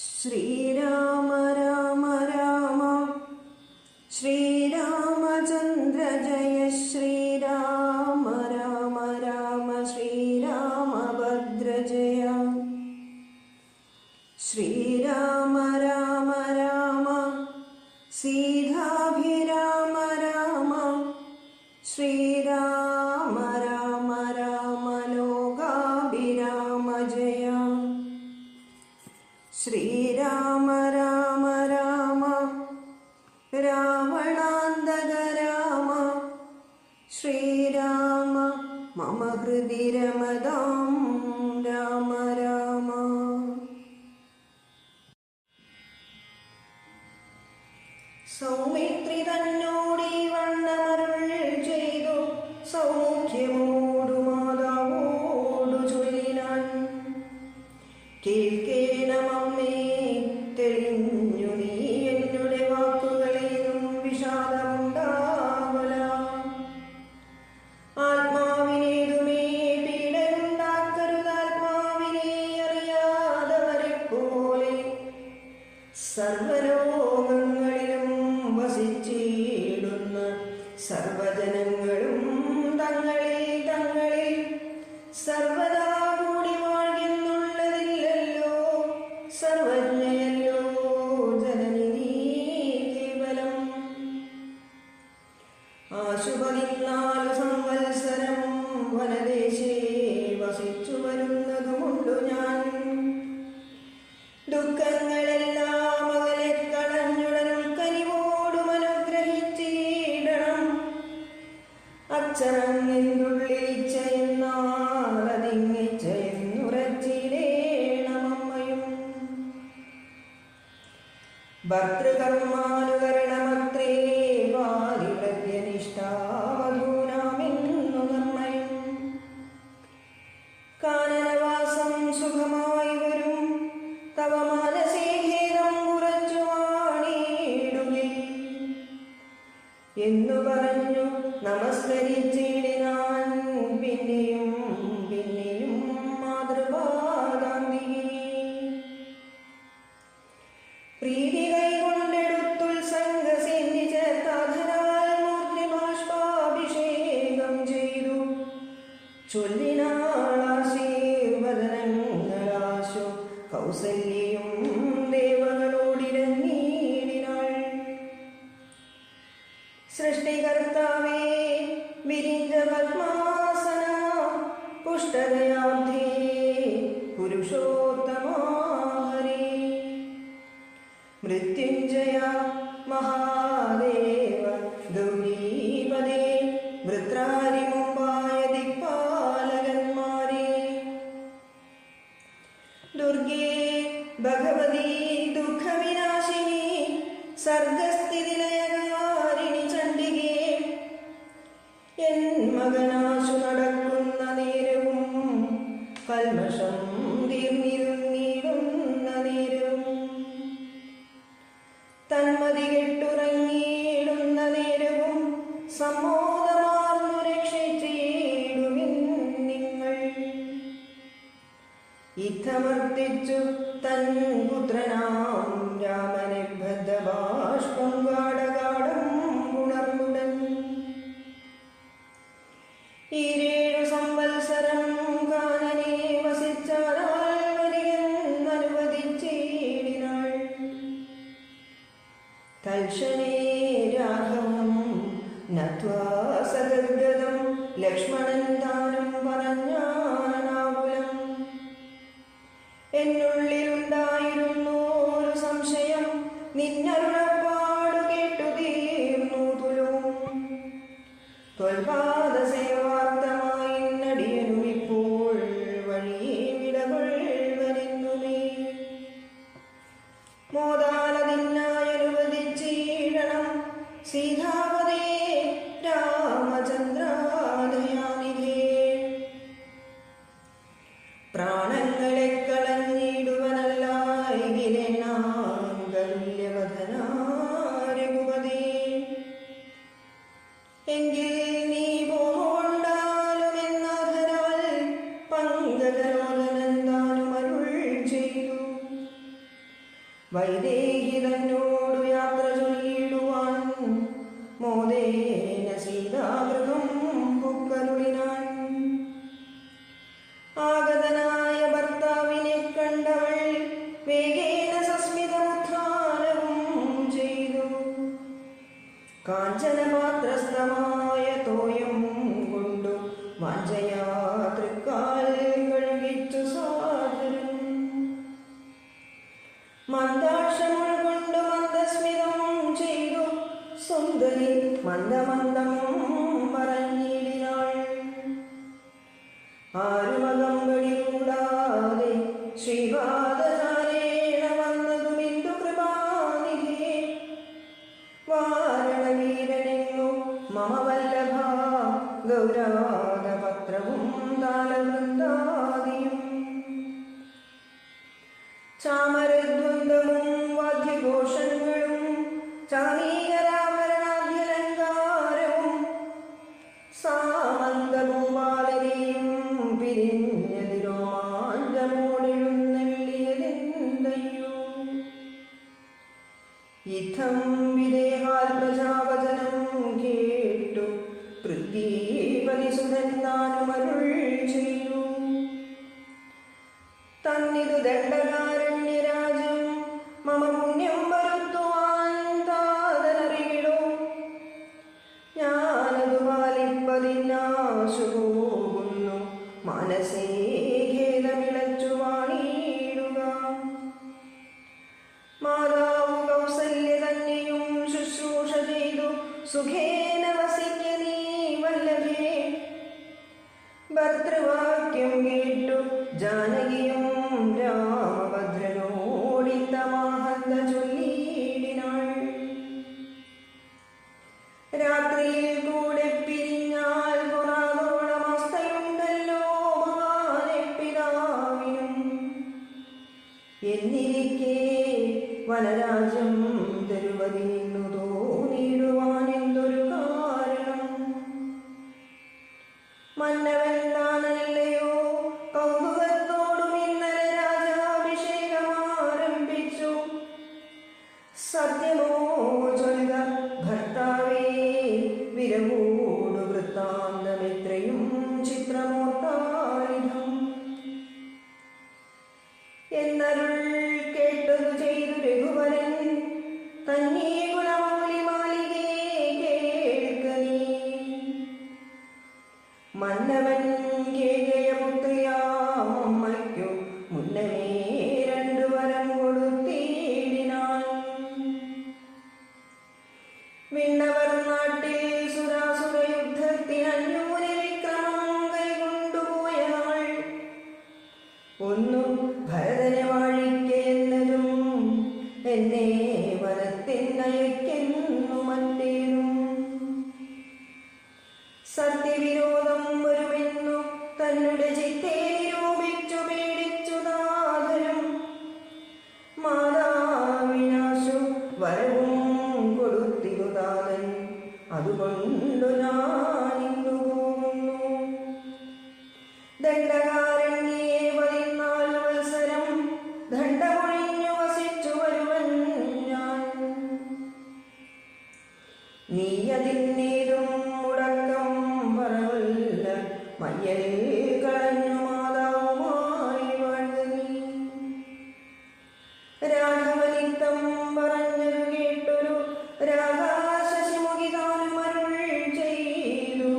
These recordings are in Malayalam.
ശ്രീരാമ രാമ രാമ ശ്രീരാമചന്ദ്ര ജയ ശ്രീരാമ രാമ രാമ ശ്രീരാമഭദ്ര ജയ ശ്രീരാമ രാമ രാമ സീതാഭിരാമ രാമ ശ്രീരാമ രാമ രാമ ലോകാഭിരാമ ജയ ശ്രീരാമ രാമ രാമ രാവണാന്തക രാമ ശ്രീരാമ മമ ഹൃദി രമതാം രാമ രാമ. സൗമിത്രി തന്നോടി വണ്ണമരുൾ ചെയ്തു സൗമുഖ്യമോടു മാതാവോടു ചൊല്ലിനാൻ. കേൾക്കേണമമ്മേ തെളിഞ്ഞു നീ എന്നുടെ വാക്കുകളേതും വിഷാദമുണ്ടാവല. ആത്മാവിനേതുമേ പീഡയുണ്ടാക്കരുതാത്മാവിനെ അറിയാതവരെ പോലെ. സർവലോകങ്ങളിലും വസിച്ചിടുന്ന സർവജനങ്ങളും തങ്ങളിൽ തങ്ങളിൽ സർവദാ കൂടി വാഴുന്നുള്ളതില്ലല്ലോ. സർവജ്ഞയല്ലോ ജനനി നീ കേവലം. ആശു 14 സംവത്സരം വനദേശേ വസിച്ചു വരുന്നതുമുണ്ടു ഞാൻ. ദുഃഖങ്ങളെല്ലാം അകലെ കളഞ്ഞുടൻ കനിവോടും അനുഗ്രഹിച്ചിടണം. അച്ഛനങ്ങിനുള്ളിൽ ഇച്ഛയെന്നുറച്ചിടേണമമ്മയും. ഭർതൃകർമാനുകരണമത്രേ ബാലിവ്രത്യനിഷ്ഠാവധൂനാമെന്നു നിർണയം. കാനനവാസം സുഖമായി വരും തവ മനസേ ഖേദം കുറച്ചു വാണിടുകേ എന്നു പറഞ്ഞു നമസ്കരിച്ചിടിനാൻ. പിന്നെയും പിന്നെയും മാതൃപാദാന്തികേ പ്രീതി കൈകൊണ്ടെടുത്തുത്സംഗസിദ്ധി ചേർത്താധനാൽ മൂർത്തിബാഷ്പാഭിഷേകം ചെയ്തു. ചൊല്ലിനാളാശീർവദനങ്ങളാശു കൗസല്യയും ദേവകളോടിരങ്ങീടിനാൾ. സൃഷ്ടികർത്താവേ വിരിഞ്ച പത്മാസന പുഷ്ടദയാബ്ധേ പുരുഷോത്തമാ ഹരേ. മൃത്യുഞ്ജയ മഹാദേവ ഗൗരീപദേ വൃത്രാരി മുമ്പായ ദിക്പാലകന്മാരെ. ദുർഗേ ഭഗവതി ദുഃഖവിനാശിനി സർഗസ്ഥിതിലയകാരിണി ചണ്ഡികേ. എൻ മകനാശു നടക്കുന്ന നേരവും കൽമഷം തീർന്നിരുന്നിടുന്ന നേരവും തന്മതി കെട്ടുറങ്ങിയിടുന്ന നേരവും സമ്മോദമാർന്നു രക്ഷിച്ചിടുവിൻ നിങ്ങൾ. ഇത്തമർത്തിച്ചു തൻ പുത്രനാം രാമനെ ബദ്ധബാഷ്പം ഗാഢഗാഠം ഉണർന്നുടൻ. 7 സംവത്സരം കാനനെ വസിച്ചാൽ വരികെന്നനുവദിച്ചിടിനാൾ. തൽക്ഷണേ രാഘവം നത്വാ സഗദ്ഗദം ലക്ഷ്മണൻ താനും പറഞ്ഞാനാകുലം. എന്നുള്ളിലുണ്ടായിരുന്നു ഒരു സംശയം, നിന്നരുളപ്പാടു കേട്ടു തീർന്നു തുലും. ത്വൽപാദസേവാർത്ഥമായി നടിയനും ഇപ്പോൾ വഴിയെ വിടകൊള്ളുവനെന്നുമേ. മോദാലതിനായനുവദിച്ചിടണം സീതാപദേ രാമചന്ദ്രാദയാനിധേ. പ്രാണങ്ങളെ കളഞ്ഞിടുവനല്ലായികിലെന്നാങ്കല്യവധനാ വൈദേഹി തന്നോടു യാത്ര ചൊല്ലിടുവാൻ മോദേന സീതാഗൃഹം പൊക്കരുളിനാൻ. ആഗതനായ ഭർത്താവിനെ കണ്ടവൾ വേഗേന സസ്മിതമുത്ഥാനവും ചെയ്തു. കാഞ്ചനപാത്രസ്ഥമായ തോയം കൊണ്ടു വാഞ്ചയാ തൃക്കാൽ കഴുകിച്ചു സാദരം. മന്ദാക്ഷമുൾ കൊണ്ട് മന്ദസ്മിതം ചെയ്തു സുന്ദരി മന്ദമന്ദം പറഞ്ഞിടിനാൾ. ആരുമകമ്പടി കൂടാതെ ശ്രീപാദചാരേണ വന്നതും ഇന്ദു കൃപാനിധേ. വാരണവീരനെങ്ങു മമ വല്ലഭ ഗൗരാദപത്രവും താലവൃന്ദാദിയും ചാമരദ്വന്ദ്വവും വാദ്യഘോഷങ്ങളും ചാമീകരാഭരണാഭ്യലങ്കാരവും സാമന്തഭൂപാലനെയും പിരിഞ്ഞതിരോമാഞ്ചമോടെഴുന്നള്ളിയതെന്തയ്യോ. ഇത്തം വിദേഹാത്മജാവചനം കേട്ടു പൃഥ്വീപതിസുതന്നാനുമരുൾ ചെയ്തു. തന്നിതു ദണ്ഡകാരണ്യരാജം മമ പുണ്യം വരുത്തുവാൻ താതനറിയിടോ. ഞാനതു പാലിപ്പതിനാശു പോകുന്നു മനസ്സേ ഖേദമിളച്ചു വാണിയിടുക. മാതാവു കൗസല്യ തന്നെയും ശുശ്രൂഷ ചെയ്തു സുഖേന വസിക്ക നീ വല്ലഭേ. ഭർതൃവാക്യം കേട്ടു ജാനകിയും രാമഭദ്രനോടിത്തമാഹന്ത ചൊല്ലിയിടിനാൾ. രാത്രിയിൽ കൂടെ പിരിഞ്ഞാൽ പുറാതോളമസ്തയുണ്ടല്ലോ ഭഗവാനെ പിതാവിനും. എന്നിരിക്കെ വനരാജ്യം തരുവതി നിന്നു തോന്നിയിടുവാൻ എന്തൊരു കാരണം. മന്നവെന്താണല്ലയോ കൗതുകത്തോടും ഇന്നലെ രാജാഭിഷേകമാരംഭിച്ചു. സത്യമോ ചൊല്ലുക ഭർത്താവേ വിരവോടു വൃത്താന്തമെത്രയും ചിത്രമോർത്താലിധം. എന്നരുൾ കേട്ടതു ചെയ്തു രഘുവരൻ തന്നീ ഗുണമൗലി മാലികേ കേൾക്ക നീ. മന്നവൻ കേകയപുത്രിയാമമ്മയ്ക്കു മുന്നമേ രണ്ടു വരം കൊടുത്തിടിനാൻ. വിണ്ണവർ നാട്ടിൽ സുരാസുര യുദ്ധത്തിനഞ്ഞൂരി വിക്രമം കൈകൊണ്ടുപോയ നാൾ ഒന്നു ഭരതനെ വാഴിക്ക എന്നതും എന്നെ വനത്തിനയക്കുന്നു മറ്റേതും. സത്യവിരോധം വരുമെന്നു തന്നുടെ ചിത്തെ നിരൂപിച്ചു പേടിച്ചു നാഥനും. മാതാവിനാശു വരവും കൊടുത്തിരുതാതൻ അതുകൊണ്ടു ഞാനിന്നു പോകുന്നു. ദണ്ഡകാരണ്യേ 14 വത്സരം ദണ്ഡമൊഴിഞ്ഞു വസിച്ചു വരുവൻ ഞാൻ. നീ അതിന്നേതും മുടക്കം പറവല്ല മയ്യലിൽ കളഞ്ഞു മാതാവുമായി വാഴ്ന്നു നീ. രാഘവനിത്തം പറഞ്ഞതു കേട്ടൊരു രാഗാശശിമുഖിതാനുമരുൾ ചെയ്തു.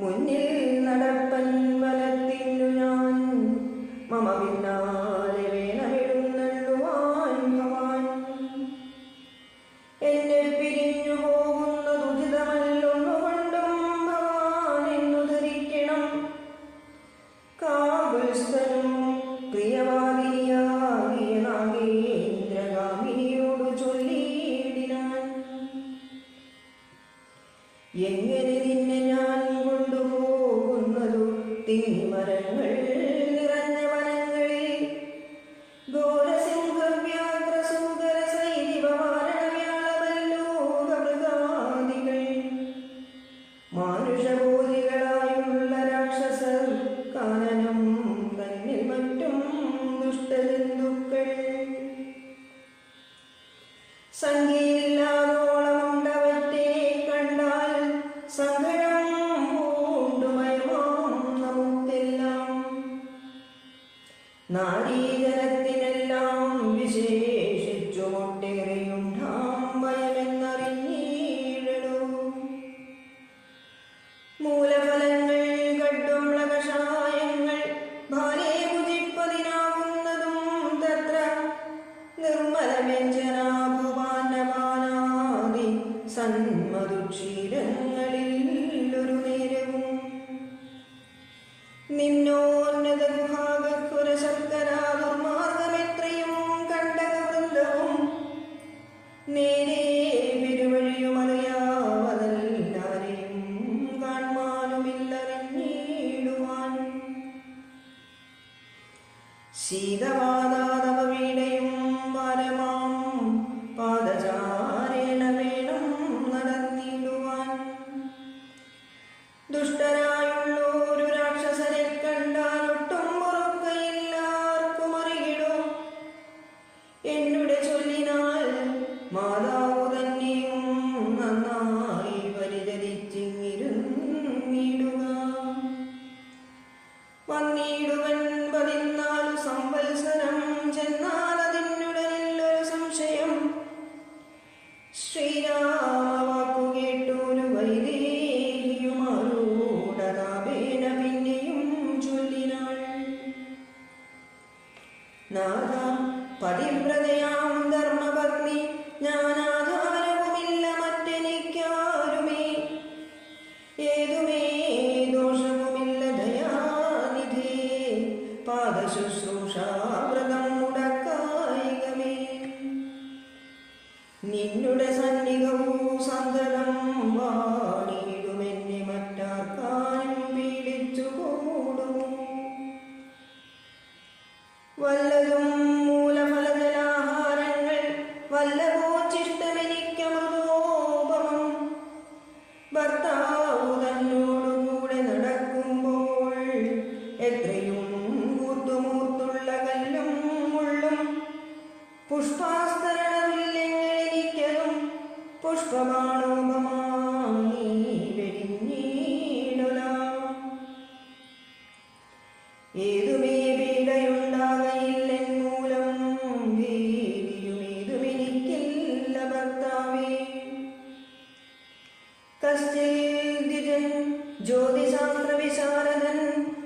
മുന്നിൽ നടപ്പൻ വലത്തിന്നു ഞാൻ മമ പിന്നാലെ വേണമെഴുന്നള്ളുവാൻ ഭവാൻ. എന്നെ പിരിഞ്ഞു പോകുന്നത് ഉചിതമല്ലൊന്നുകൊണ്ടും ഭവാൻ എന്നു ധരിക്കണം. കാകുൽസ്ഥനും പ്രിയവാദിനിയാകിയ നാഗേന്ദ്രഗാമിനിയോടു ചൊല്ലിയിടിനാൻ. എങ്ങനെ നിന്നെ ഞാൻ കൊണ്ടുപോകുന്നതു തിങ്ങിമരങ്ങൾ നിറഞ്ഞ വനങ്ങളിൽ ഘോരസിംഹവ്യാഘ്രസൂകരസൈരിവമാരണവ്യാളമല്ലൂകമൃഗാദികൾ മാനുഷബോധികളായുള്ള രാക്ഷസർ കാനനം തന്നിൽ മറ്റും ദുഷ്ടജന്തുക്കൾ സംഖ്യയില്ലാതോളമുണ്ടവറ്റെ കണ്ടാൽ സങ്കടം പൂണ്ടുമയമാം നമുക്കെല്ലാം. നാരീജനത്തിനെല്ലാം വിശേഷിച്ചു ഒട്ടേറെയുണ്ടാം ഭയമെന്നറിഞ്ഞീടൂ. മൂലഫലങ്ങൾ കട്ടുള്ള കഷായങ്ങൾ ഭാര്യ ഭുജിപ്പതിനാകുന്നതും തത്ര നിർമ്മല വ്യഞ്ജനാഭുപാന്നപാനാദി സന്മധുക്ഷീരങ്ങളിൽ ഒരു നേരവും നിന്നോന്നത വിഭാഗക്കുര ശർക്കരാ ദുർമാർഗമെത്രയും കണ്ടകവൃന്ദവും നേരെ പെരുവഴിയുമറിയാവതെല്ലാവരെയും കാണുവാനുമില്ലറിഞ്ഞിടുവാൻ. ശീതവാദാതവ വീണയും പരമാം പാദചാരേണ വേണം നടന്നിടുവാൻ. ദുഷ്ടരായുള്ളൊരു രാക്ഷസനെ കണ്ടാൽ ഒട്ടും പൊറുക്കയില്ലാർക്കും അറിയിടും. എന്നുടെ ചൊല്ലിനാൽ മാതാവു തന്നെയും നന്നായി പരിചരിച്ചിങ്ങിരുന്നിടുക. വന്നിടുവൻ 14 സംവത്സരം ചെന്നാൽ അതിനുടനില്ലൊരു സംശയം. ശ്രീരാമവാക്കു കേട്ടൊരു വൈദേഹിയുമാരോടതാപേന പിന്നെയും ചൊല്ലിനാൾ. നാഥ, പതിവ്രതയാം ധർമ്മപത്നി ഞാനാധാരവുമില്ല മറ്റെനിക്കാരുമേ. ഏതുമേ ദോഷവുമില്ല ദയാനിധേ. പാദശുശ്രൂഷാവ്രതം മുടക്കായികമേ. നിന്നുടെ സന്നിധവും സന്തതം വാണിടുമെന്നെ മറ്റാർക്കാനും പീഡിച്ചുകൂടുമോ. വല്ലതും മൂലഫലജലാഹാരങ്ങൾ വല്ലഭോച്ചിഷ്ടമെനിക്കമൃതോപമം. ഭർത്താവു തന്നോടുകൂടെ നടക്കുമ്പോൾ എത്രയും കൂർത്തുമൂർത്തുള്ള കല്ലും മുള്ളും പുഷ്പാസ്തരണമില്ലെങ്ങെനിക്കതും പുഷ്പമാണോപമാ വെടിഞ്ഞീടുല. ഏതുമേ പീഡയുണ്ടാകയില്ലെൻ മൂലം ഭീതിയുമേതുമെനിക്കില്ല ഭർത്താവേ. കശ്ചിദ്വിജൻ ജ്യോതിശാസ്ത്ര വിശാരദൻ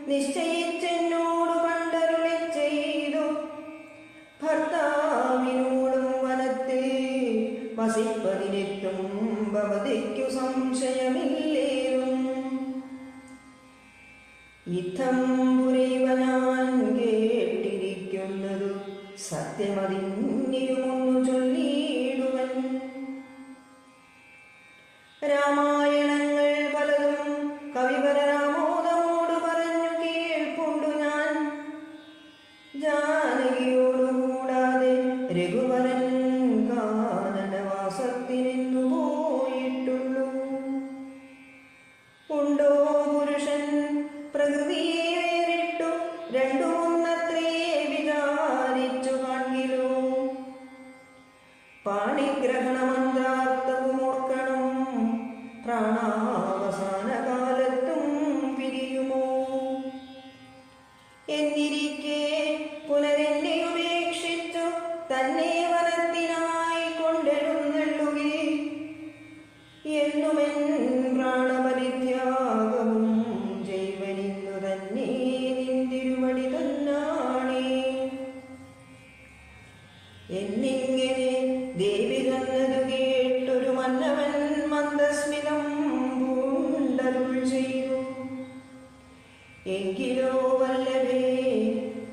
നിശ്ചയിച്ചെന്നോടു പണ്ടരുളി ചെയ്തു. ഭർത്താവിനോടും വനത്തിൽ വസിപ്പതിനെത്തും ഭവതിക്കു സംശയമില്ലേതും. ഇത്തം പുരൈവ ഞാൻ കേട്ടിരിക്കുന്നതു സത്യമതിന്നിയുമൊന്നു ചൊല്ലിയിടുവൻ. രാമായണങ്ങൾ പലതും കവിപരരാമോദമോടു പറഞ്ഞു കേൾപ്പുണ്ടു ഞാൻ. ജാനകിയോടുകൂടാതെ രഘുവരൻ കാനനവാസത്തിനെന്നു പോയിട്ടുള്ളൂ. ഉണ്ടോ പുരുഷൻ പ്രകൃതിയെ വേറിട്ടു രണ്ടുമൊന്നത്രേ വിചാരിച്ചു കാൺകിലോ. പാണിഗ്രഹണമന്ത്രാർത്ഥവുമോർക്കണം പ്രാണാവസാന കാലത്തും പിരിയുമോ. എന്നിരിക്കെ പുനരെന്നെ ഉപേക്ഷിച്ചു തന്നെ വനത്തിനായി കൊണ്ടെഴുന്നള്ളുകി. എന്നുമെൻ പ്രാണപരിത്യാഗവും ജൈവനിന്നു തന്നെ നിന്തിരുവടി തന്നാണേ. എന്നിങ്ങനെ ദേവി തന്നതു കേട്ടൊരു മന്നവൻ മന്ദസ്മിതം പൂണ്ടരുൾ ചെയ്തു. എങ്കിലോ വല്ലഭേ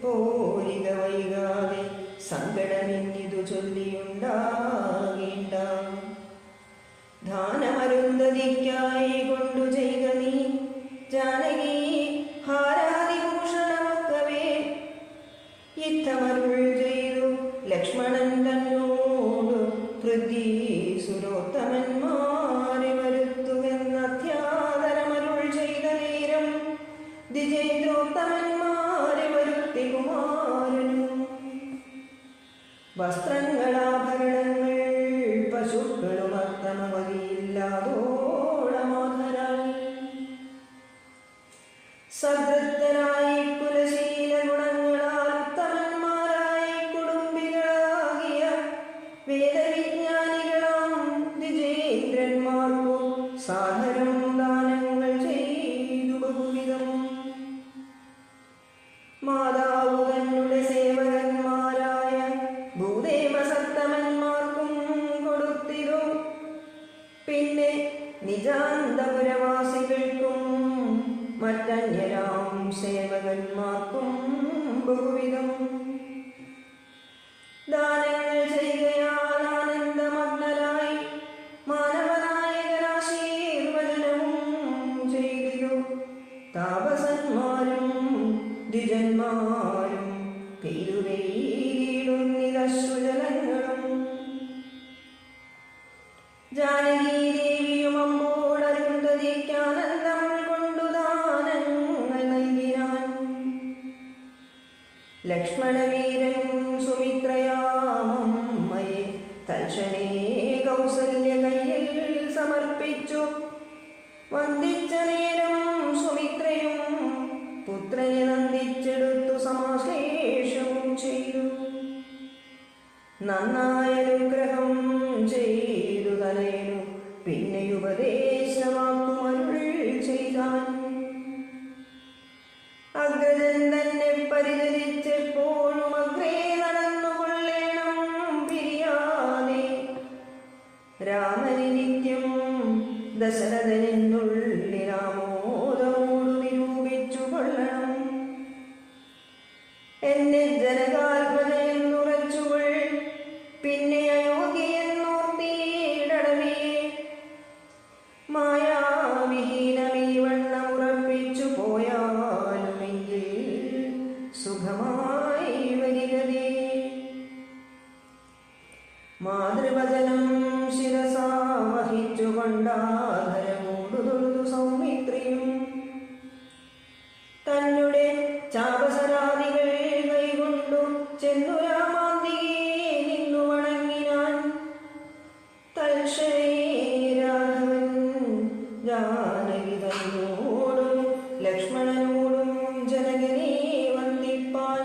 പോരിക വൈകാതെ സങ്കടമെന്നിതു ചൊല്ലിയുണ്ടാകേണ്ട. ധാനമരുന്ധതിക്കായി കൊണ്ടു ചെയ്ത നീ ജാനകി ഹാരാദിഭൂഷണമൊക്കവേ. യുദ്ധമരുൾ ചെയ്തു ലക്ഷ്മണൻ തന്നോട് പൃഥ്വി സുരോത്തമന്മാരെ വരുത്തുവെന്നത്യാദരമരുൾ ചെയ്ത നേരം ദ്വിജേന്ദ്രോത്തമന്മാരെ വരുത്തി കുമാരനും. വസ്ത്രങ്ങളാഭരണങ്ങൾ സമമതിയില്ലാതോളമാധരായി സദ്വൃത്തരായി കുലശീല ഗുണങ്ങളാൽ ഉത്തമന്മാരായി കുടുംബികളാകിയ വേദവിജ്ഞാനികളാം ദ്വിജേന്ദ്രന്മാർക്കു സാദരം ദാനങ്ങൾ ചെയ്തു ബഹുവിധം. മാതാവു തന്നുടെ സേവകന്മാരായ ഭൂദേവസത്തമന്മാർക്കും കൊടുത്തിരു. പിന്നെ നിജാന്തപുരവാസികൾക്കും മറ്റന്യരാം സേവകന്മാർക്കും ബഹുവിധം ദാനങ്ങൾ ചെയ്യുകയാൽ ആനന്ദമഗ്നരായി മാനവനായകനാശീർവചനവും ചെയ്തിരു. താപസന്മാരും ദ്വിജന്മാരും പെയ്തുപെയ്തിടുന്നിതശ്രുജലങ്ങളും. ജാനകീദേവിയും അമ്പോടരുന്ധതിക്കാനന്ദം കൊണ്ടു ദാനങ്ങൾ നൽകിനാൻ. ലക്ഷ്മണവീരൻ സുമിത്രയാമമ്മയെ തൽക്ഷണേ കൗസല്യ കയ്യിൽ സമർപ്പിച്ചു. വന്ദിച്ച നേരം സുമിത്രയും പുത്രനെ നന്ദിച്ചെടുത്തു സമാശ്ലേഷവും ചെയ്തു. നന്നായ അനുഗ്രഹം ചെയ്തു തനയനു പിന്നെയുപദേശവാക്കുമരുൾ ചെയ്താൻ. അഗ്രജൻ തന്നെ പരിചരിച്ചെപ്പോഴും അഗ്രേ നടന്നുകൊള്ളേണം പിരിയാതെ. രാമന് നിത്യം ദശരഥനെന്നുള്ളിൽ ആമോദമോടു നിരൂപിച്ചു കൊള്ളണം. എന്നെ ജനകാത്മജയെന്നുറച്ചുകൊൾ പിന്നെ അയോധ്യയെന്നോർത്തിയിടവേ. മായാവിഹീനമീ വണ്ണമുറപ്പിച്ചു പോയാലുമെങ്കിൽ സുഖമായി വരികതേ. മാതൃവചനം ശിരസാ വഹിച്ചു കൊണ്ടാധരമോടു തൊഴുതു സൗമിത്രിയും തന്നുടെ ചാപസരാദികൾ കൈകൊണ്ടു ചെന്നു രാമാന്തികയെ നിന്നു വണങ്ങിനാൻ. തൽക്ഷണേ രാഘവൻ ജാനകി തന്നോടും ലക്ഷ്മണനോടും ജനകനെ വന്ദിപ്പാൻ.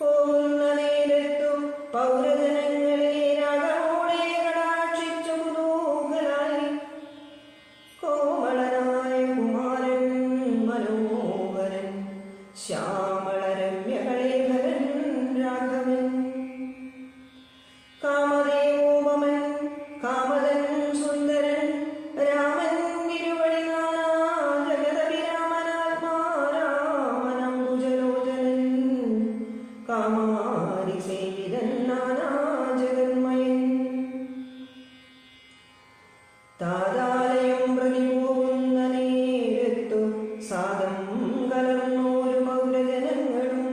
പോകുന്ന നേരത്തു പൗരജനങ്ങളെ രാഘവോടെ കടാക്ഷിച്ചു കുതൂഹലായി. കോമളനായ കുമാരൻ മനോഹരൻ ശ്യാമളരമ്യകളേധരൻ രാഘവൻ. കാമദേവോപമൻ കാമദൻ സുന്ദരൻ രാമൻ ഇരുവഴി നാനാ ജഗദഭിരാമനാത്മാരാമനംബുജലോചനൻ. കാമാരി സേവിതൻ നാനാ ജഗന്മയൻ. താതാലയം പ്രതി പോകുന്ന നേരത്തു സാദം കലർന്നോരു പൗരജനങ്ങളും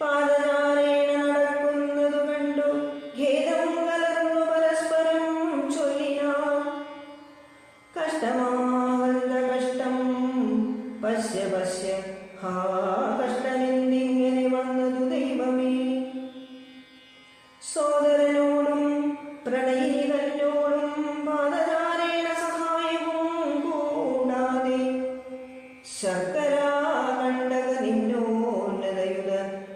പാദചാരേണ നടക്കുന്നതു കണ്ടു ഖേദം കലർന്നു പരസ്പരം ചൊല്ലിനാർ. കഷ്ടമാവന്ത കഷ്ടം പശ്യ പശ്യ ഹാ കഷ്ടമെന്തിങ്ങനെ വന്നതു ദൈവമേ. സോദരനോടും പ്രണയിനി തന്നോടും പാദചാരേണ സഹായവും കൂടാതെ ശർക്കരാ കണ്ടക നിന്നോന്നതയുധ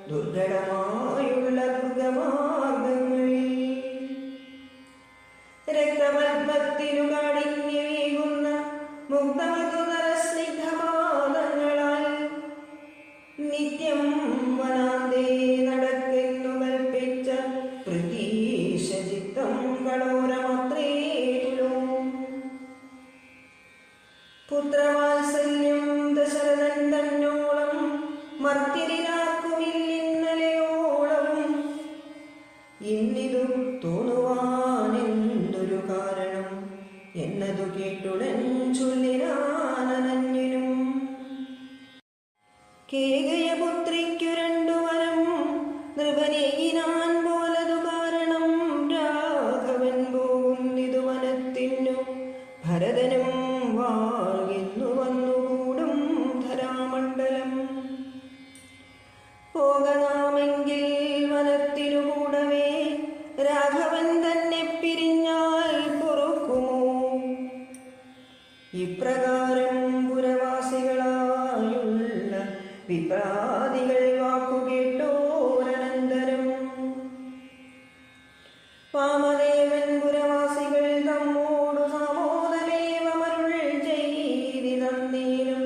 ദുർഘടമായുള്ള ദുർഗമാർഗങ്ങളിൽ രക്തപത്മത്തിനു കാഠിന്യമേകുന്ന മുഗ്ധമധുതരസ്നിഗ്ധപാദങ്ങളാൽ നിത്യം വനാന്തേ നടക്കെന്നു കൽപ്പിച്ച പൃഥ്വീശചിത്തം കളോരമത്രേ തുലോം. പുത്രവാത്സല്യം ദശരഥൻ തന്നോളം മർത്യരിലാക്കുമില്ലിന്നലെയോളവും. ഇന്നിതു തോന്നുവാനെന്തൊരു കാരണം എന്നതു കേട്ടുടൻ ചൊല്ലിനാനന്യനും. കേകയപുത്രിക്കു രണ്ടു വരം നൃപനേകിനാൻ പോലതു കാരണം. രാഘവൻ പോകുന്നിതു വനത്തിനു ഭരതനും വാഴുന്നു വന്നുകൂടും ധരാമണ്ഡലം. പോകനാമെങ്കിൽ വനത്തിനു കൂടവേ രാഘവൻ തന്നെ മന്ത്രാദികൾ വാക്കുകേട്ടോരനന്തരം വാമദേവൻ പുരവാസികൾ തമ്മോടു സാമോദമേവമരുൾ ചെയ്തിതന്നേനും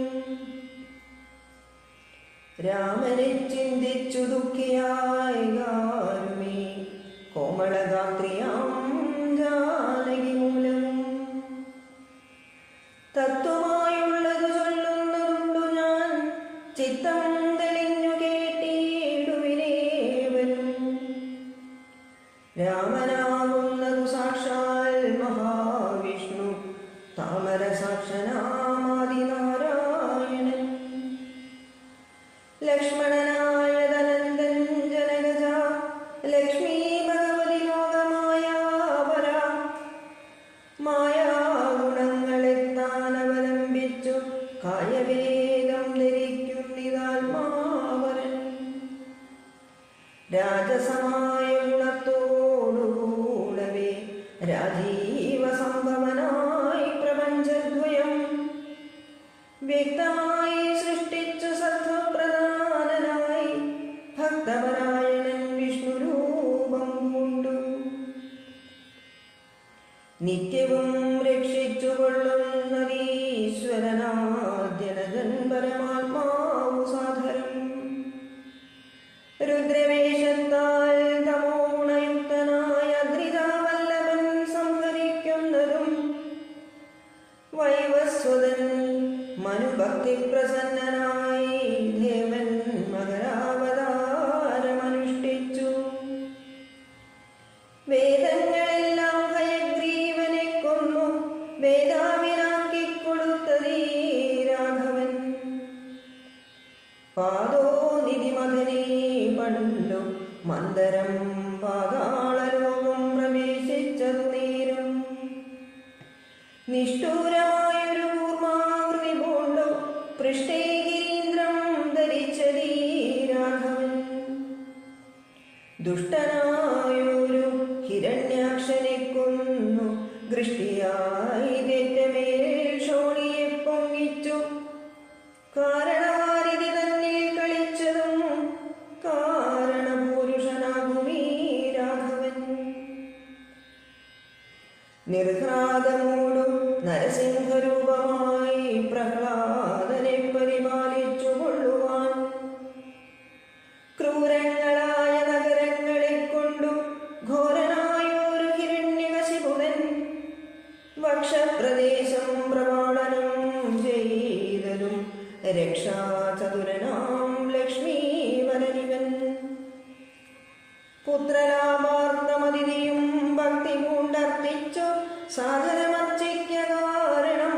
രാമനെ ചിന്തിച്ചു ദുഃഖിയായി ഗാരുമേ കോമളഗാത്രിയാം ജാനകി മൂലം തത്വമായുള്ളതു ചൊല്ലുന്നതുണ്ടു ഞാൻ ചിത്തം തെളിഞ്ഞു കേട്ടിടുവിനേവരും രാമനാകുന്നതു സാക്ഷാൽ മഹാവിഷ്ണു താമര സാക്ഷനാമാദിനാരായണൻ ലക്ഷ്മണനായ ധനന്തൻ ജനകജ ലക്ഷ്മീ ഭഗവതി ലോകമായാപര മായാഗുണങ്ങളെത്താനവലംബിച്ചു കായവേദം ധരിക്കുന്നിതാത്മാവരൻ രാജസമായ ഗുണത്തോടുകൂടവേ രാജീവ സംഭവനായി പ്രപഞ്ചദ്വയം വ്യക്തമായി സൃഷ്ടിച്ചു സത്വപ്രധാനനായി ഭക്തപരായണൻ വിഷ്ണുരൂപം കൊണ്ടു നിത്യവും രക്ഷിച്ചുകൊള്ളുന്നതീശ്വരനാദ്യനജൻ പരമാത്മാവു സാധരം രുദ്രവേഷത്താൽ തമോഗുണയുക്തനായ ദ്രിജാവല്ലഭൻ സംഹരിക്കുന്നതും വൈവസ്വതൻ മനുഭക്തി പ്രസന്നനായി ദേവൻ മകരാവതാരമനുഷ്ഠിച്ചു വേദങ്ങളെല്ലാം ഹയഗ്രീവനെ കൊന്നു വേദാവിനാക്കിക്കൊടുത്തതീ രാഘവൻ പാദോനിധിമകനെ പണ്ടു മന്ദരം പാതാളലോകം പ്രവേശിച്ചതു നേരം നിഷ്ഠൂരമായൊരു കൂർമാകൃതി പൂണ്ടു പൃഷ്ഠേ ഗിരീന്ദ്രം ധരിച്ചതീ രാഘവൻ ദുഷ്ടനായൊരു ഹിരണ്യാക്ഷനെ കൊന്നു ദൃഷ്ടിയായി ദേറ്റമേൽ ക്ഷോണിയെ പൊങ്ങിച്ചു കാരണവാരിധി തന്നിൽ കളിച്ചതും കാരണപുരുഷനാകുമീ രാഘവൻ നിർഘാതമൂടു നരസിംഹരൂപമായി പ്രഹ്ലാദനെ പരിപാലിച്ചു കൊള്ളുവാൻ ക്രൂരങ്ങളായ നഗരങ്ങളെ കൊണ്ടു ഘോരനായൊരു ഹിരണ്യകശിപുരൻ വക്ഷപ്രദേശം പ്രപാടനം ചെയ്തതും രക്ഷാചതുരനാം ലക്ഷ്മീവരനിവൻ പുത്രലാഭാർത്ഥമതിഥിയും ഭക്തി പൂണ്ടർത്തിച്ചു സാധനമർച്ചിക്ക കാരണം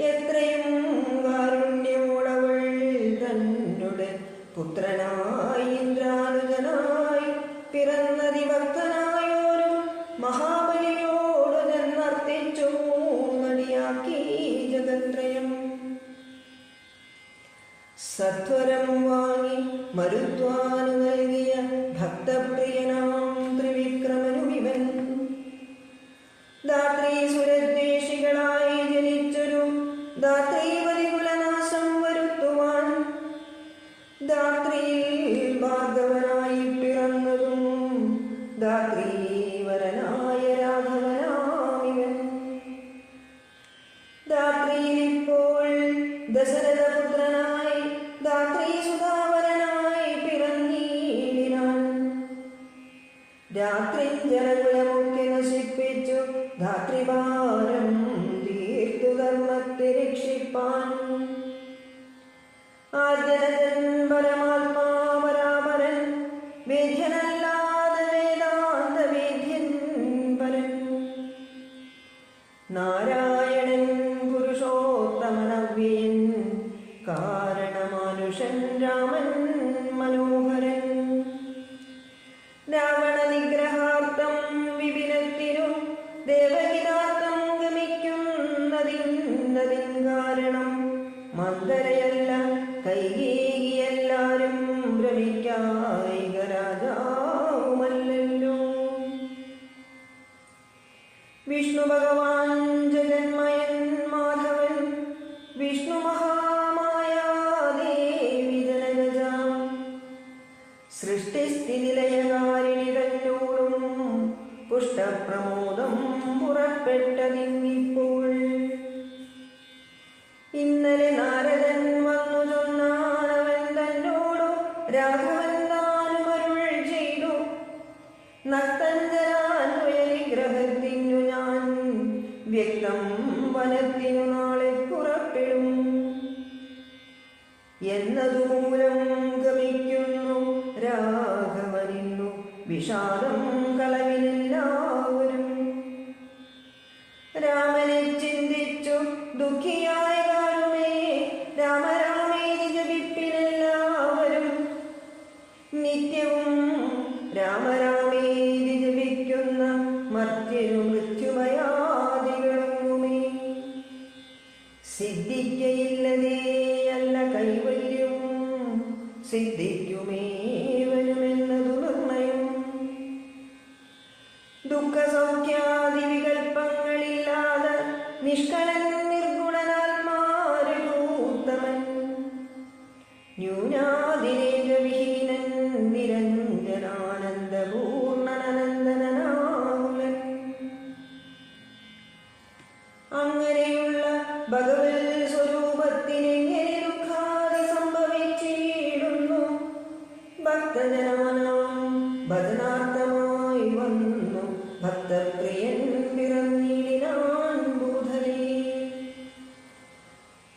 എത്രയും കാരുണ്യമോടവൾ തന്നുടെ പുത്രനായി ഇന്ദ്രാനുജനായി പിറന്നതിഭക്തനായൊരു മഹാബലിയോടു ചെന്നർത്തിച്ചു നടിയാക്കി ജഗത്രയം സത്വരം വാങ്ങി മരുത്വാനു നൽകിയ ഭക്തപ്രിയനാം ത്രിവിക്രമനുമിവൻ ധാത്രീസുരദ്വേഷികളായി ജനിച്ചൊരു ധാത്രീപതികുലനാശം വരുത്തുവാൻ ധാത്രിയിൽ ഭാർഗവനായി പിറന്നതും ധാത്രീവരനായ രാഘവനാമിവൻ ധാത്രിയിലിപ്പോൾ ദശരഥപുത്രനായി ധാത്രീസുധാവരനായി പിറന്നീടിനാൻ രാത്രിഞ്ജനകുലമൊക്കെ നശിപ്പിച്ചു ധാത്രിഭാരം തീർത്തു ധർമ്മത്തെ രക്ഷിപ്പാൻ ആദ്യനജൻ പരമാത്മാ പരാപരൻ വേദ്യനല്ലാതെ വേദാന്ത വേദ്യൻ പരൻ നാരായണൻ പുരുഷോത്തമനവ്യയൻ കാരണമാനുഷൻ രാമൻ മനോഹരൻ രാവണ നിഗ്രഹാർത്ഥം വിപിനത്തിനു ദേവഹിതാർത്ഥം ഗമിക്കുന്നതിൻ കാരണം മന്ദരയല്ല കൈകേകിയെല്ലാരും ഭ്രമിക്കായിക രാജാവുമല്ലല്ലോ വിഷ്ണു ഭഗവാൻ ജഗന്മയൻ മാധവൻ വിഷ്ണു മഹാമായ ദേവി സൃഷ്ടിസ്ഥിതിലയകാരിണി തന്നോടും പുഷ്ടപ്രമോദം പുറപ്പെട്ടതിന്നിപ്പോൾ. ഇന്നലെ നാരദൻ വന്നു ചൊന്നാനവൻ തന്നോടു രാഘവൻ താനും അരുൾ ചെയ്തു. നക്തഞ്ജനാന്വയനിഗ്രഹത്തിനു ഞാൻ വ്യക്തം വനത്തിനു നാളെ പുറപ്പെടും എന്നതുമൂലം ഗമിക്കുന്നു രാഘവനിന്നു വിഷാദം കളവിനെല്ലാവരും. രാമനെ ചിന്തിച്ചു ദുഃഖിയായ കാലുമേ രാമരാമേതി ജപിപ്പിനെല്ലാവരും. നിത്യവും രാമരാമേതി ജപിക്കുന്ന മർത്യനു മൃത്യുഭയാദികളൊന്നുമേ സിദ്ധിക്കയില്ലതേ അല്ല കൈവല്യവും സിദ്ധിക്കുമേവനുമെന്നതു നിർണയം. ദുഃഖസൗഖ്യാദി വികൽപ്പങ്ങളില്ലാതെ നിഷ്കളൻ നിർഗുണനാത്മാരൂത്തമൻ ന്യൂനാതിരേകവിഹീനൻ നിരഞ്ജനാനന്ദപൂർണനന്ദനാകുലൻ. അങ്ങനെയുള്ള ഭഗവത് സ്വരൂപത്തിനെങ്ങനെ ദുഃഖാദി സംഭവിച്ചിടുന്നു. ഭക്തജനാനാം ഭജനാർത്ഥമായി വന്നു ഭക്തപ്രിയൻ പിറന്നിടിനാൻ ഭൂതലേ.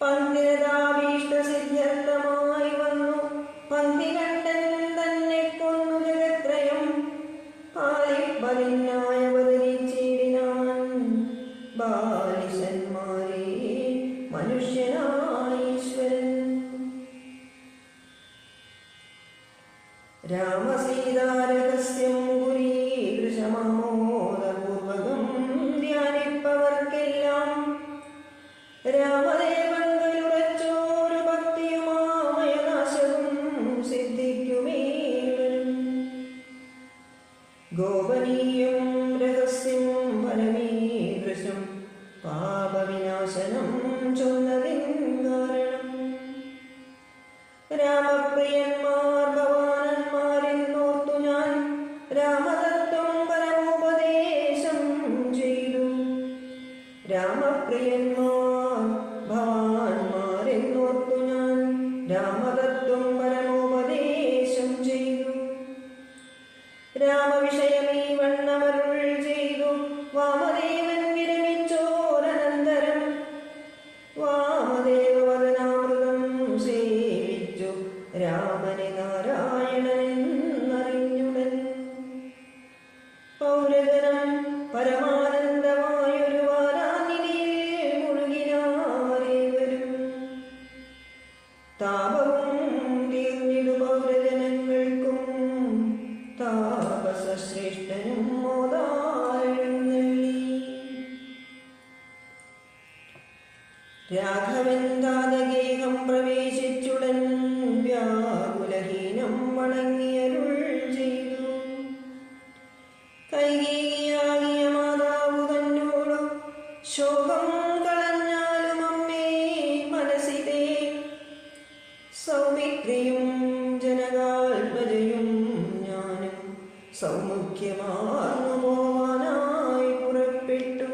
പന്തിരതാഭീഷ്ടസിദ്ധ്യർത്ഥമായി വന്നു പന്തികണ്ഠൻ തന്നെ കൊന്നു ജഗത്രയം പാലിപ്പതിനായി അവതരിച്ചിടിനാൻ ബാലിശന്മാരെ മനുഷ്യനായീശ്വരൻ. രാമസീതാരഹസ്യം ഗുരീദൃശമോദപൂർവകം ധ്യാനിപ്പവർക്കെല്ലാം രാമദേവങ്കലുറച്ചോരു ഭക്തിയുമാമയനാശവും സിദ്ധിക്കുമേവനും. ഗോപനീയം രഹസ്യം ഫലമീദൃശം പാപവിനാശനം ചൊന്നതിൻ കാരണം. രാമപ്രിയന്മാർ ഭവാനന്മാരെന്നോർത്തു ഞാൻ രാമതത്വം പരമോപദേശം ചെയ്തു. രാമപ്രിയന്മാർ ഭവാന്മാരെന്നോർത്തു ഞാൻ രാമതത്വം പരമോപദേശം ചെയ്തു. രാമവിഷയമീ വണ്ണമരുൾ ചെയ്തു വാമദേവൻ വിരമിച്ചോരനന്തരം. വാമദേവവദനാമൃതം സേവിച്ചു രാമനെ നാരായണനെന്നറിഞ്ഞുടൻ. പൗരജനം പരമാനന്ദമായൊരു വാരാനിധിയിൽ മുഴുകിനാരേവരും. താപവും തീർന്നിടു പൗരജനങ്ങൾക്കും താപസശ്രേഷ്ഠനും മോദാരെഴുന്നള്ളി. രാഘവൻ താതഗേഹം പ്രവേശിച്ചുടൻ വ്യാകുലഹീനം വണങ്ങിയരുൾ ചെയ്തു. കൈകേയിയാകിയ മാതാവു തന്നോടു ശോകം കളഞ്ഞാലും അമ്മേ മനസ്സിലെ സൗമിത്രിയും ജനകാത്മജയും ഞാനും സൗമുഖ്യമാർന്നു പോവാനായി പുറപ്പെട്ടു.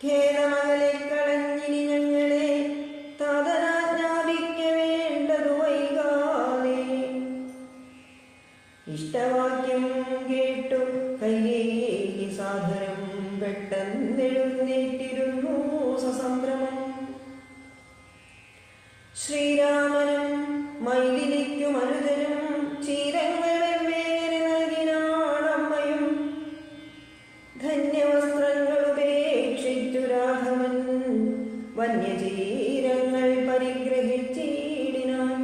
ഖേദമകലെ കളഞ്ഞിനി ഞങ്ങളെ താതനാജ്ഞാപിക്ക വേണ്ടതു വൈകാതെ. ഇഷ്ടവാക്യം കേട്ടു കൈകേയി സാദരം പെട്ടെന്നെഴുന്നേറ്റിരുന്നു സസംഭ്രമം. ശ്രീരാമനും മൈഥിലിക്കും അനുജനും ചീരങ്ങൾ വെവ്വേറെ നൽകിനാണമ്മയും. ധന്യവസ്ത്രങ്ങൾ ഉപേക്ഷിച്ചു രാഘവൻ വന്യചീരങ്ങൾ പരിഗ്രഹിച്ചിടിനാൻ.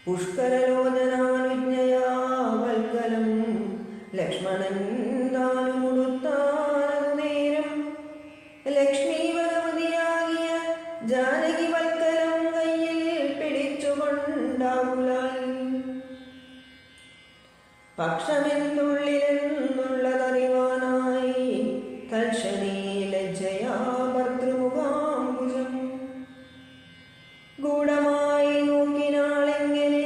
പുഷ്കരലോചനാനുജ്ഞയാ വൽക്കലം ലക്ഷ്മണൻ താനുമുടുത്താനു നേരം. ലക്ഷ്മീ ഭഗവതിയാകിയ ജാനകി വൽക്കലം കയ്യിൽ പിടിച്ചുകൊണ്ടാകുലാൽ. പക്ഷമെന്തുള്ളിലെന്നുള്ളതറിവാനായി തൽക്ഷണേ ലജ്ജയാ ഭർതൃമുഖാംബുജം ഗൂഢമായി നോക്കിനാളെങ്ങനെ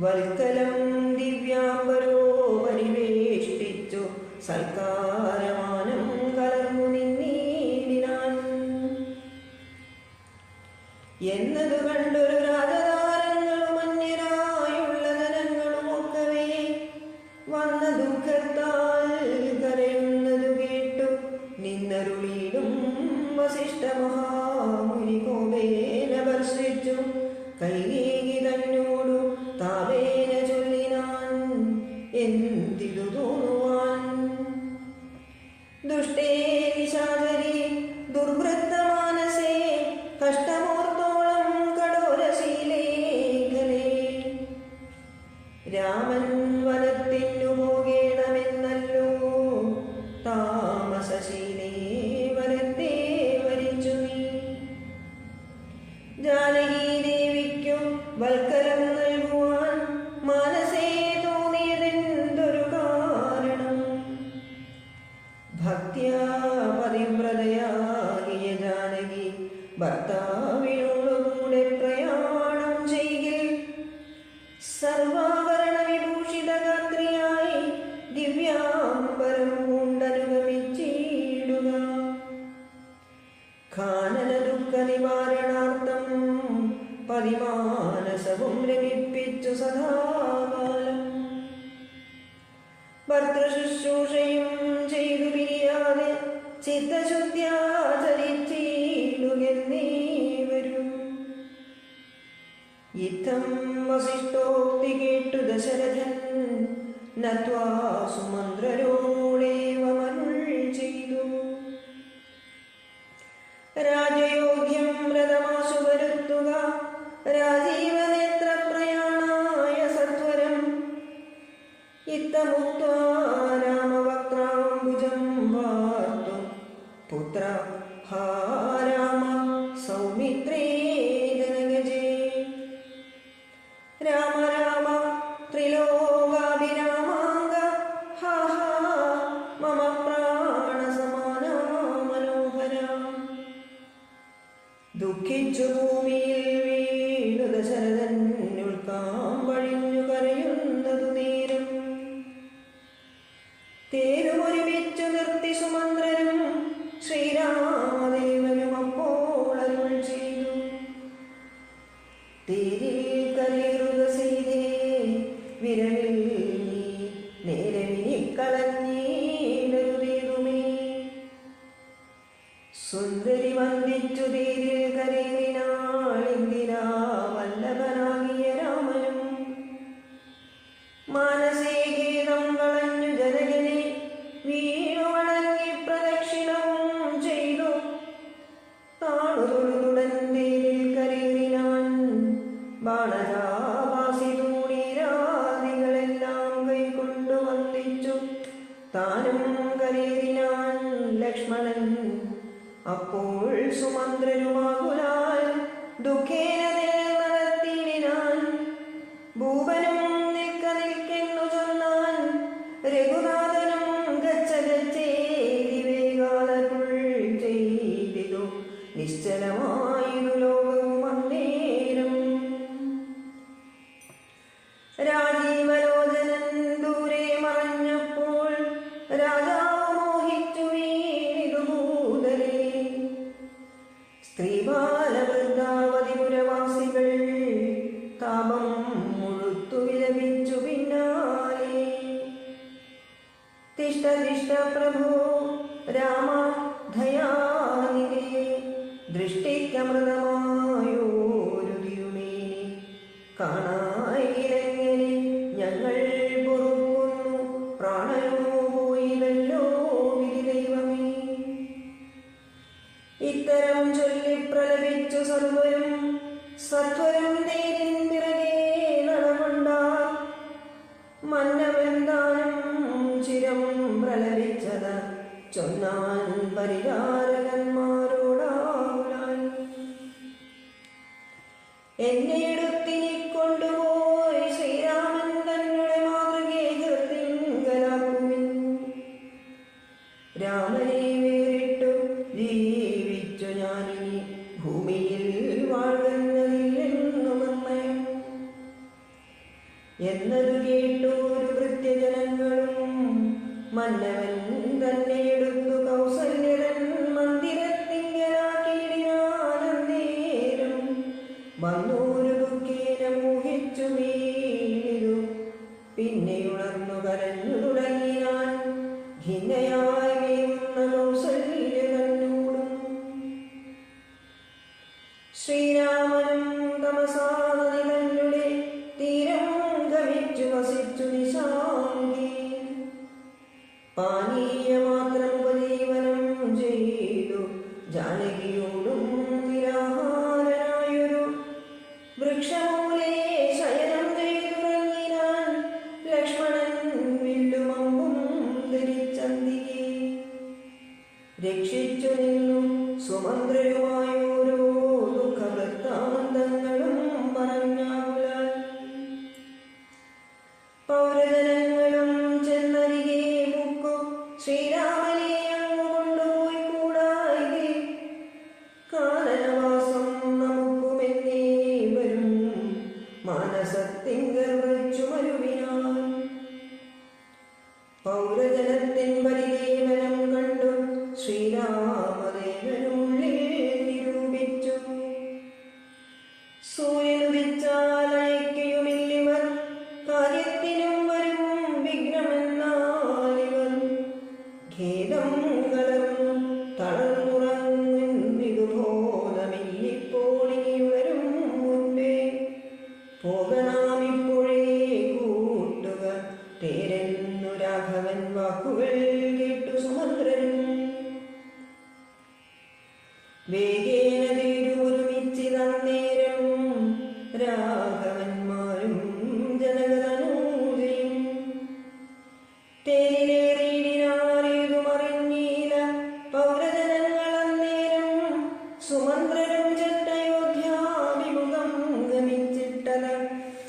വൽക്കലം ദിവ്യാംബരോ പരിവേഷ്ടിച്ചു സൽക്കാരമാനം കലർന്നു നിന്നീടിനാൻ. എന്നതു കണ്ടൊരു രാജതാരങ്ങളും അന്യരായുള്ള ജനങ്ങളുമൊക്കവേ വന്ന ദുഃഖത്താൽ കരയുന്നതു കേട്ടു നിന്നരുളിയിടും വസിഷ്ഠ മഹാമുനി കോപേന ഭർഷിച്ചു കൈകേകി തന്നോടു താപേന ചൊല്ലിനാൻ എന്തിതു തോന്നുവാൻ. ദുഷ്ടേ നിശാചരി ദുർവൃത്തമാനസേ കഷ്ടമോർത്തോളം കഠോരശീലേഖലേ. രാമൻ വനത്തിനു പോകേണമെന്നല്ലോ താമസശീലേ വനത്തെ വരിച്ചു നീ. ജാനകി ദേവിക്കു വൽക്കലം നൽകുവാൻ മനസ്സേ തോന്നിയതെന്തൊരു കാരണം. ഭക്ത്യാ പതിവ്രതയാകിയ ജാനകി ഭർത്താവിനോടുകൂടെ പ്രയാണം ചെയ്യിൽ സർവാഭരണ വിഭൂഷിത ഗാത്രിയായി ദിവ്യാംബരം കൊണ്ടനുഗമിച്ചിടുക. ഖാനന ദുഃഖ നിവാരണാർത്ഥം പതിമാനസവും രമിപ്പിച്ചു സദാകാലം. ഭർത്തൃശുശ്രൂഷയും ചെയ്തു പിരിയാതെ ചിത്തശുദ്ധ്യാചരിച്ചിടുകെന്നേവരും. യുദ്ധം വസിഷ്ഠോക്തി കേട്ടു ദശരഥൻ നത്വാ സുമന്ത്രരോടേവമരുൾ ചെയ്തു. രാജയോഗ്യം വ്രതമാശു വരുത്തുക രാജീവനേത്ര പ്രയാണായ സത്വരം. ഇത്തമുക്ത്വാ രാമവക്ത്രാംബുജം വാർത്തു പുത്ര ഹാ രാമ സൗമിത്രേ ജനകജേ. രാമ രാമ ത്രിലോകാഭിരാമാംഗ ഹാ ഹാ മമ പ്രാണസമാനാ മനോഹര. ദുഃഖിച്ചു ഭൂമിയിൽ വീണു ദശരഥൻ ഉൾക്കാമ്പഴിഞ്ഞു കരയുന്നതു നേരം. തേരുമൊരുമിച്ചു നിർത്തി സുമന്ത്രരും ശ്രീരാമദേവനും അപ്പോൾ അരുൾ ചെയ്തു. തേരിൽ കരേറുക സീതേ വിരലിൽ നീ നേരമിനിക്കളഞ്ഞീടരുതേതുമേ. സുന്ദരി വന്ദിച്ചു തേരിൽ കരേറിനാളിന്ദിരാ വല്ലഭനാകിയ രാമനും. മാനസേ ഗീതം കളഞ്ഞു ജനകനെ വീണു വണങ്ങി പ്രദക്ഷിണവും ചെയ്തു. താണുതൊഴുതുടൻ തേരിൽ കരേറിനാൻ ബാണരാവാസിതൂണീരാദികളെല്ലാം കൈക്കൊണ്ടു വന്ദിച്ചു. താനും കരേറിനാൻ ലക്ഷ്മണൻ. അപ്പോൾ സുമന്ത്രരുമാകുലാൽ ദുഃഖേന നടത്തിയിടിനാൻ. ഭൂപനും നിൽക്ക നിൽക്കെന്നു ചൊന്നാൻ രഘുനാഥനും ഗച്ഛ ഗച്ഛേതി വേഗാലരുൾ ചെയ്തിതു. നിശ്ചലമായിരു ലോകവും അന്നേരം. രാജീവലോചനൻ ദൂരെ മറഞ്ഞപ്പോൾ രാജാവ് മോഹിച്ചു വീണിതു ഭൂതലേ. സ്ത്രീബാലവൃന്ദാവതിപുരവാസികൾ താപം മുഴുത്തു വിലപിച്ചു പിന്നാലെ. തിഷ്ട തിഷ്ട പ്രഭോ രാമ ദയാനിധേ. ദൃഷ്ടിക്കമൃതമായോരു തിരുമേനി കാണായിലെങ്ങനെ ഞങ്ങൾ പൊറുക്കുന്നു. പ്രാണനോ പോയില്ലല്ലോ വിധി ദൈവമേ. ഇത്തരം ചൊല്ലി പ്രലപിച്ചു സർവരും സത്വരം തേരിൻ പിറകെ നടകൊണ്ടാർ. മന്നവെന്താനും ചിരം പ്രലപിച്ചത് ചൊന്നാൻ പരിചാരകന്മാരോടാകുലാൻ. എന്നതു കേട്ടോരു ഭൃത്യജനങ്ങളും മന്നവൻ തന്നെ എടുത്തു കൗസല്യരൻ മന്ദിരത്തിങ്കലാക്കിയിടിനാനേരം വന്നോരു ദുഃഖേന മോഹിച്ചു വീണിരു പിന്നെയുണർന്നു കരഞ്ഞു തുടങ്ങിനാൻ ഖിന്നയായി വീഴുന്ന കൗസല്യ തന്നോടും ശ്രീരാമനും തമസാനദി തന്നുടെ തീരം ഗമിച്ചു വസിച്ചു നിശാംഗി പാനീയമാത്രം ഉപജീവനം ചെയ്തു ജാനകിയോടും നിരാഹാരനായൊരു വൃക്ഷമൂലേ ശയനം ചെയ്തുറങ്ങിനാൻ ലക്ഷ്മണൻ വില്ലുമമ്പും ധരിച്ചന്തികെ രക്ഷിച്ചു നിന്നു സുമന്ത്രരുമായോരോ ദുഃഖവൃത്താന്തങ്ങളും പറഞ്ഞാകുലാൽ പൗരജനങ്ങളും ചെന്നരികെ മുക്കു ശ്രീരാമനെ അങ്ങു കൊണ്ടുപോയി കൂടായി കാനനവാസം നമുക്കുമെന്നേ വരും മാനസത്തിങ്കൽ വച്ചു മരുവിനാൽ പൗരജനത്തിൻ പരിദേവനം കണ്ടു ശ്രീരാമദേവനുള്ളിൽ നിരൂപിച്ചു സൂര്യനുദിച്ചാലയക്കയുമില്ലിവർ കാര്യത്തിനും വരും വിഘ്നമെന്നാലിവർ ഖേദം കലർന്നു തളർന്നുറങ്ങുന്നിതുബോധമില്ലിപ്പോൾ ഇനിയുണരും മുൻപേ പോകണാമിപ്പോഴേ കൂട്ടുക തേരെന്നു രാഘവൻ വാക്കുകൾ കേട്ടു സുമന്ത്രനും വേഗേന തിരുവൊരുമിച്ചിതന്നേരം രാഘവന്മാരും ജനകതനൂജയും തേനിലേറിയിടിനാറിയതുമറിഞ്ഞീല പൗരജനങ്ങളന്നേരം സുമന്ത്രരും ചെറ്റയോധ്യാഭിമുഖം ഗമിച്ചിട്ടല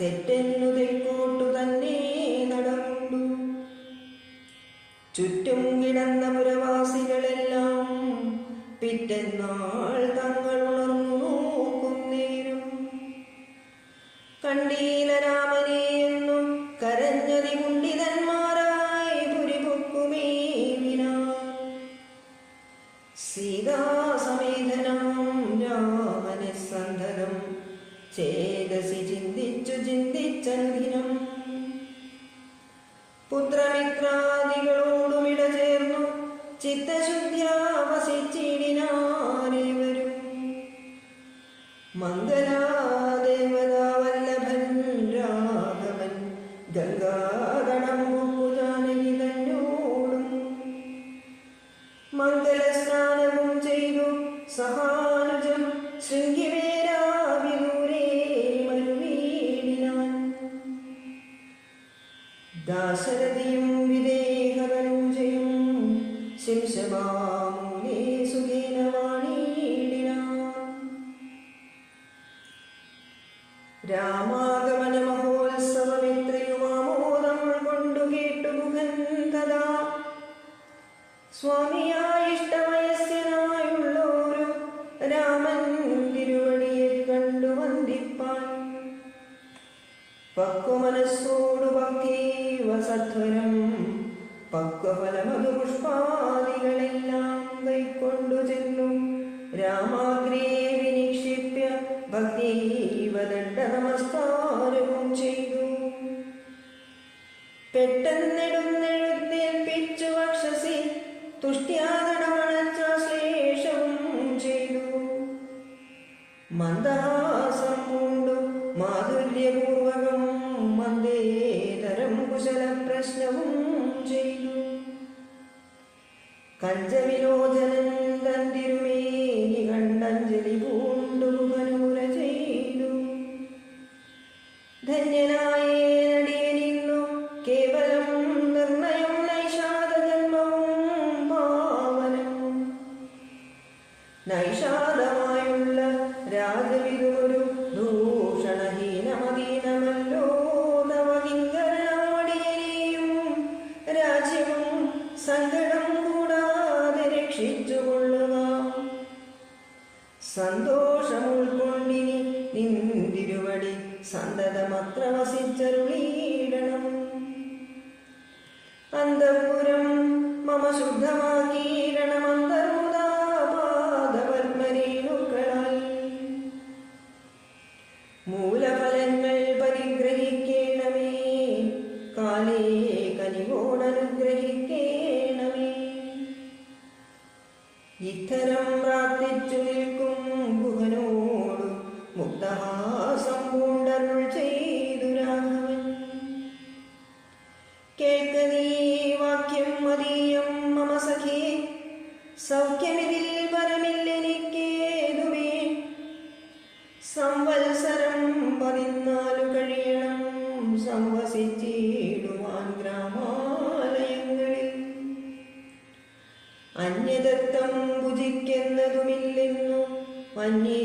തെറ്റെന്നു തെക്കോട്ടു തന്നെ നടകൊണ്ടു ചുറ്റും കിടന്ന പുരവാസികളെല്ലാം പിറ്റെന്നാൾ തങ്ങൾ ഉണർന്നു നോക്കുന്നേരും കണ്ടീല രാമനെ എന്നു കരഞ്ഞതി കുണ്ഠിതന്മാരായി പുരിപൊക്കുമേ വിനാ സീതാസമേതനാം രാമനെ സന്ധകം ചേതസി ചിന്തിച്ചനുദിനം പുത്രമിത്രാദികളോടുമിട ചേർന്നു ചിത്തശുദ്ധ്യാ വസിച്ചിടിനാരേവരും മംഗലാദേവതാവല്ലഭൻ രാഘവൻ ഗംഗാകടമ്പു ജാനകി തന്നോടും മംഗലസ്നാനവും ചെയ്തു സഹാനുജം ശൃംഗിവേരാവിദൂരേ മരുവീടിനാൻ ദാശരഥിയും വിദേഹതനൂജയും ശിംശമാമൂലേ സുഖേന വാണീടിനാൻ രാമാഗമന മഹോത്സവമിത്രയുമാമോദം കൊണ്ടു കേട്ടു മുഖൻ തഥാ സ്വാമിയായിഷ്ടവയസ്യനായുള്ളൊരു രാമൻ തിരുവടിയെ കണ്ടു വന്ദിപ്പാൻ പക്വമനസ്സോടു ഭക്തീവ സത്വരം പക്വഫലമതു പുഷ്പാദികളെല്ലാം കൈക്കൊണ്ടു ചെന്നു രാമാഗ്രേ വിനിക്ഷിപ്യ ഭക്തീവ ദണ്ഡ നമസ്കാരവും ചെയ്തു പെട്ടെന്നെടുന്നെഴുന്നേൽപ്പിച്ചു വക്ഷസി തുഷ്ട്യാദടമണച്ചാശ്ലേഷവും ചെയ്തു മന്ദഹാസം പൂണ്ടു മാധുര്യപൂർവകം മന്ദേതരം കുശല പ്രശ്നവും ചെയ്തു കഞ്ചവിലോചനൻ തന്തിരുമേനി കണ്ടഞ്ജലി പൂണ്ടു മുഖനൂര ചെയ്തു ധന്യനായേ നടിയനിന്നു കേവലം നിർണയം നൈഷാദ ജന്മവും പാവനവും നൈഷാദമായുള്ള രാജവിദൂരു ദൂഷണഹീനമദീനമല്ലോ നവകിങ്കരണമടിയനെയും രാജ്യവും സങ്കടം കൂടാതെ രക്ഷി സന്തതമത്ര വസിച്ചരുളീടണം. അന്തഃപുരം മമ ശുദ്ധമാക്കീടണം അന്തർമുദാപാദപത്മരേണുക്കളാൽ. മൂലഫലങ്ങൾ പരിഗ്രഹിക്കേണമേ, കാലേ കനിവോടനുഗ്രഹിക്കേണമേ. ഇത്തരം പ്രാർത്ഥിച്ചു നിൽക്കും ഗുഹനോടു മുക്തഹാസം പൂണ്ടരുൾ ചെയ്തു രാഘവൻ. കേൾക്ക നീ വാക്യം മതീയം മമ സഖേ, സൗഖ്യമിതിൽ പരമില്ലെനിക്കേതുമേ. സംവത്സരം 14 കഴിയണം സംവസിച്ചിടുവാൻ ഗ്രാമാലയങ്ങളിൽ. അന്യദത്തം ഭുജിക്കുന്നതുമില്ലെന്നു മഞ്ഞേ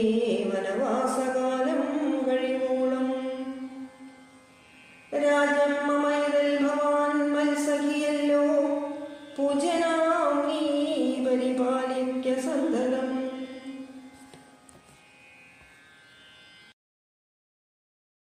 വനവാസകാലം കഴിവൂ